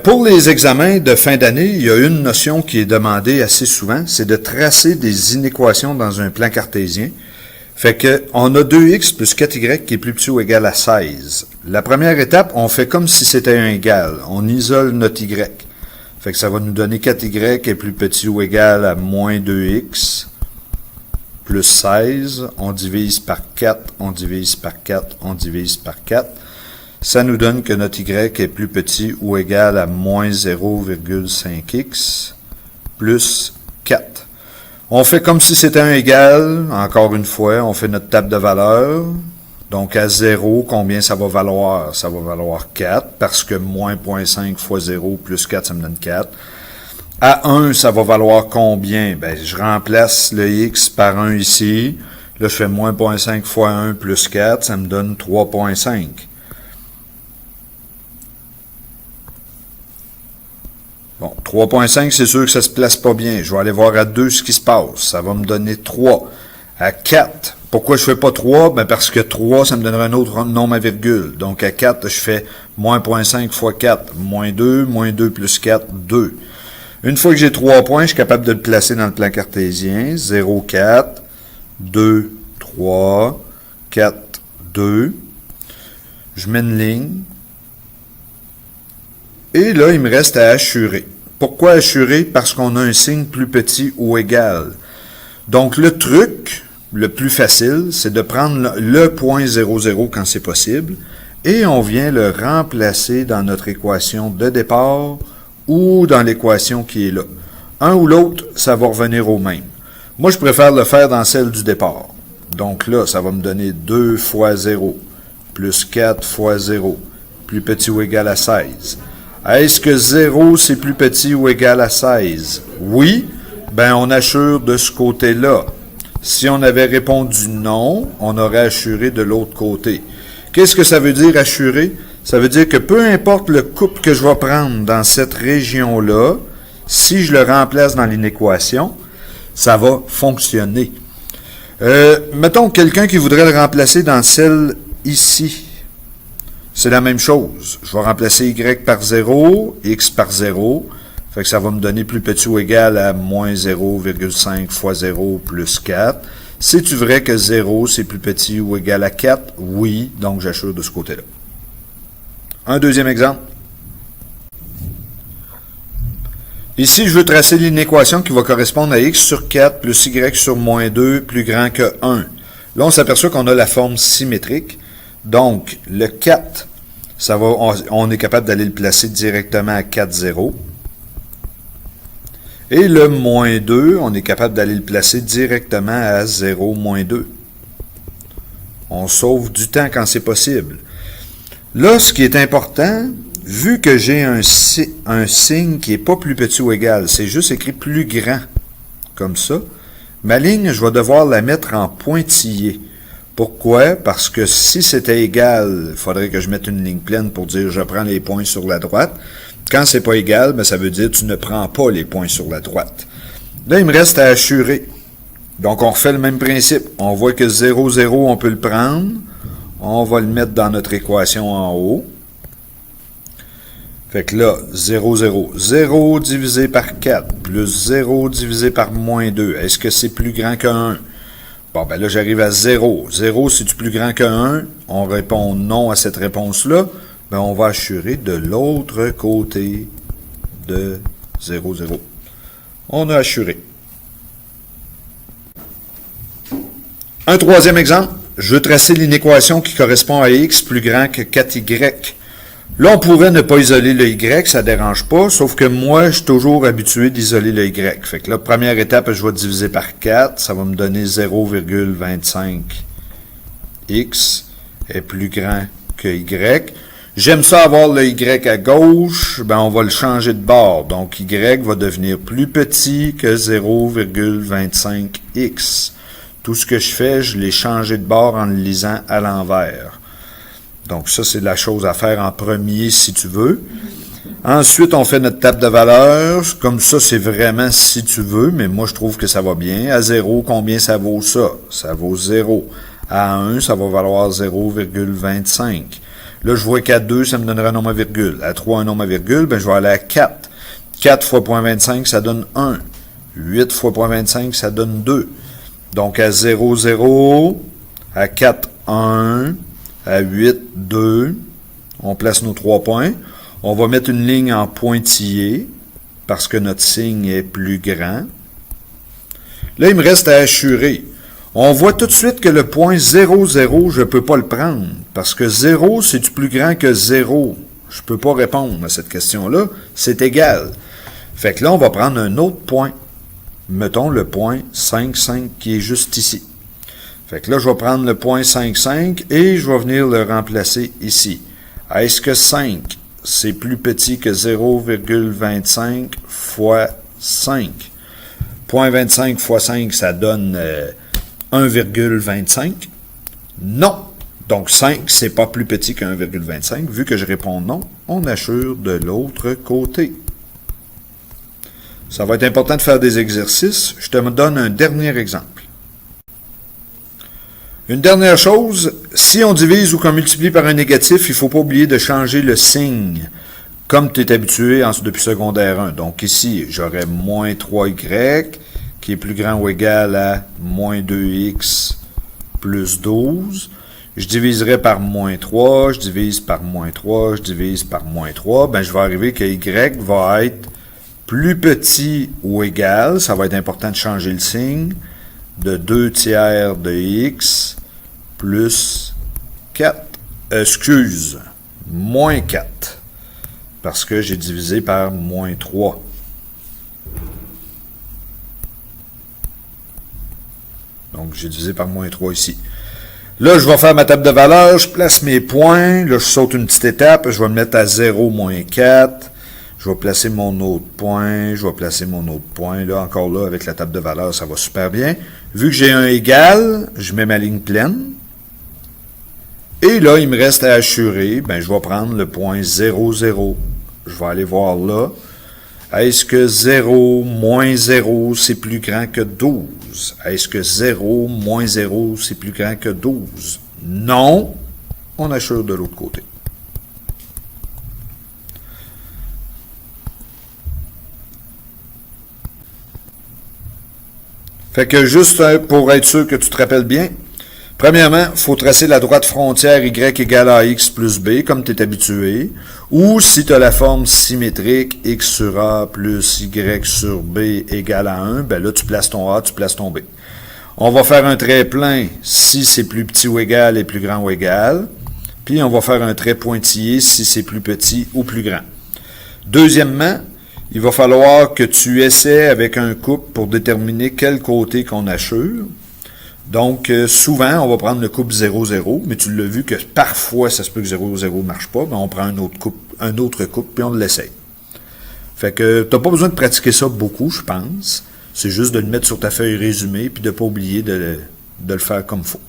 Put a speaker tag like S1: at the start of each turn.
S1: Pour les examens de fin d'année, il y a une notion qui est demandée assez souvent, c'est de tracer des inéquations dans un plan cartésien. Fait que on a 2x plus 4y qui est plus petit ou égal à 16. La première étape, on fait comme si c'était un égal. On isole notre y. Fait que ça va nous donner 4y est plus petit ou égal à moins 2x plus 16. On divise par 4, on divise par 4, on divise par 4. Ça nous donne que notre y est plus petit ou égal à moins 0,5x plus 4. On fait comme si c'était un égal, encore une fois, on fait notre table de valeurs. Donc à 0, combien ça va valoir? Ça va valoir 4, parce que moins 0,5 fois 0 plus 4, ça me donne 4. À 1, ça va valoir combien? Ben, je remplace le x par 1 ici. Là, je fais moins 0,5 fois 1 plus 4, ça me donne 3,5. Bon, 3,5, c'est sûr que ça se place pas bien. Je vais aller voir à 2 ce qui se passe. Ça va me donner 3. À 4, pourquoi je fais pas 3? Ben parce que 3, ça me donnerait un autre nombre à virgule. Donc à 4, je fais moins 0,5 fois 4, moins 2 plus 4, 2. Une fois que j'ai 3 points, je suis capable de le placer dans le plan cartésien. 0, 4, 2, 3, 4, 2. Je mets une ligne. Et là, il me reste à assurer. Pourquoi assurer? Parce qu'on a un signe plus petit ou égal. Donc, le truc le plus facile, c'est de prendre le point 0,0 quand c'est possible, et on vient le remplacer dans notre équation de départ ou dans l'équation qui est là. Un ou l'autre, ça va revenir au même. Moi, je préfère le faire dans celle du départ. Donc là, ça va me donner 2 fois 0, plus 4 fois 0, plus petit ou égal à 16. Est-ce que 0, c'est plus petit ou égal à 16? Oui, ben on assure de ce côté-là. Si on avait répondu non, on aurait assuré de l'autre côté. Qu'est-ce que ça veut dire assurer? Ça veut dire que peu importe le couple que je vais prendre dans cette région-là, si je le remplace dans l'inéquation, ça va fonctionner. Mettons quelqu'un qui voudrait le remplacer dans celle ici. C'est la même chose. Je vais remplacer y par 0, x par 0. Fait que ça va me donner plus petit ou égal à moins 0,5 fois 0 plus 4. C'est-tu vrai que 0, c'est plus petit ou égal à 4? Oui, donc j'assure de ce côté-là. Un deuxième exemple. Ici, je veux tracer l'inéquation qui va correspondre à x sur 4 plus y sur moins 2 plus grand que 1. Là, on s'aperçoit qu'on a la forme symétrique. Donc, le 4, on est capable d'aller le placer directement à 4, 0. Et le moins 2, on est capable d'aller le placer directement à 0, moins 2. On sauve du temps quand c'est possible. Là, ce qui est important, vu que j'ai un signe qui n'est pas plus petit ou égal, c'est juste écrit plus grand, comme ça, ma ligne, je vais devoir la mettre en pointillé. Pourquoi? Parce que si c'était égal, il faudrait que je mette une ligne pleine pour dire je prends les points sur la droite. Quand c'est pas égal, ben ça veut dire tu ne prends pas les points sur la droite. Là, il me reste à assurer. Donc, on refait le même principe. On voit que 0, 0, on peut le prendre. On va le mettre dans notre équation en haut. Fait que là, 0, 0. 0 divisé par 4 plus 0 divisé par moins 2. Est-ce que c'est plus grand que 1? Bon, ben là, j'arrive à 0. 0, c'est-tu plus grand que 1? On répond non à cette réponse-là. Ben, on va assurer de l'autre côté de 0, 0. On a assuré. Un troisième exemple. Je veux tracer l'inéquation qui correspond à x plus grand que 4y. Là, on pourrait ne pas isoler le y, ça ne dérange pas, sauf que moi, je suis toujours habitué d'isoler le y. Fait que là, première étape, je vais diviser par 4, ça va me donner 0,25 x est plus grand que y. J'aime ça avoir le y à gauche, ben on va le changer de bord. Donc, y va devenir plus petit que 0,25x. Tout ce que je fais, je l'ai changé de bord en le lisant à l'envers. Donc, ça, c'est la chose à faire en premier, si tu veux. Ensuite, on fait notre table de valeurs. Comme ça, c'est vraiment si tu veux, mais moi, je trouve que ça va bien. À 0, combien ça vaut ça? Ça vaut 0. À 1, ça va valoir 0,25. Là, je vois qu'à 2, ça me donnerait un nombre à virgule. À 3, un nombre à virgule, ben, je vais aller à 4. 4 fois 0.25, ça donne 1. 8 fois 0.25, ça donne 2. Donc, à 0, 0, à 4, 1, à 8, 2. On place nos 3 points. On va mettre une ligne en pointillé parce que notre signe est plus grand. Là, il me reste à assurer. On voit tout de suite que le point 0, 0, je ne peux pas le prendre parce que 0, c'est plus grand que 0. Je ne peux pas répondre à cette question-là. C'est égal. Fait que là, on va prendre un autre point. Mettons le point 5, 5 qui est juste ici. Fait que là, je vais prendre le point 5, 5 et je vais venir le remplacer ici. Est-ce que 5, c'est plus petit que 0,25 fois 5? 0.25 fois 5, ça donne 1,25? Non. Donc 5, c'est pas plus petit que 1,25. Vu que je réponds non, on assure de l'autre côté. Ça va être important de faire des exercices. Je te donne un dernier exemple. Une dernière chose, si on divise ou qu'on multiplie par un négatif, il ne faut pas oublier de changer le signe, comme tu es habitué depuis secondaire 1. Donc ici, j'aurais moins 3y, qui est plus grand ou égal à moins 2x plus 12. Je diviserai par moins 3, je divise par moins 3, je divise par moins 3. Ben, je vais arriver que y va être plus petit ou égal, ça va être important de changer le signe, de 2 tiers de x plus 4, moins 4, parce que j'ai divisé par moins 3. Donc, j'ai divisé par moins 3 ici. Là, je vais faire ma table de valeurs, je place mes points, là, je saute une petite étape, je vais me mettre à 0, moins 4. Je vais placer mon autre point, je vais placer mon autre point. Là, encore là, avec la table de valeurs, ça va super bien. Vu que j'ai un égal, je mets ma ligne pleine. Et là, il me reste à assurer, ben, je vais prendre le point 0, 0. Je vais aller voir là. Est-ce que 0 moins 0, c'est plus grand que 12? Est-ce que 0 moins 0, c'est plus grand que 12? Non. On assure de l'autre côté. Fait que juste pour être sûr que tu te rappelles bien, premièrement, il faut tracer la droite frontière y égale à x plus b, comme tu es habitué, ou si tu as la forme symétrique x sur a plus y sur b égale à 1, ben là tu places ton a, tu places ton b. On va faire un trait plein si c'est plus petit ou égal et plus grand ou égal, puis on va faire un trait pointillé si c'est plus petit ou plus grand. Deuxièmement, il va falloir que tu essaies avec un couple pour déterminer quel côté qu'on assure. Donc, souvent, on va prendre le couple 0-0, mais tu l'as vu que parfois, ça se peut que 0-0 ne marche pas, mais on prend un autre couple, puis on l'essaye. Fait que tu n'as pas besoin de pratiquer ça beaucoup, je pense. C'est juste de le mettre sur ta feuille résumée, puis de ne pas oublier de le faire comme il faut.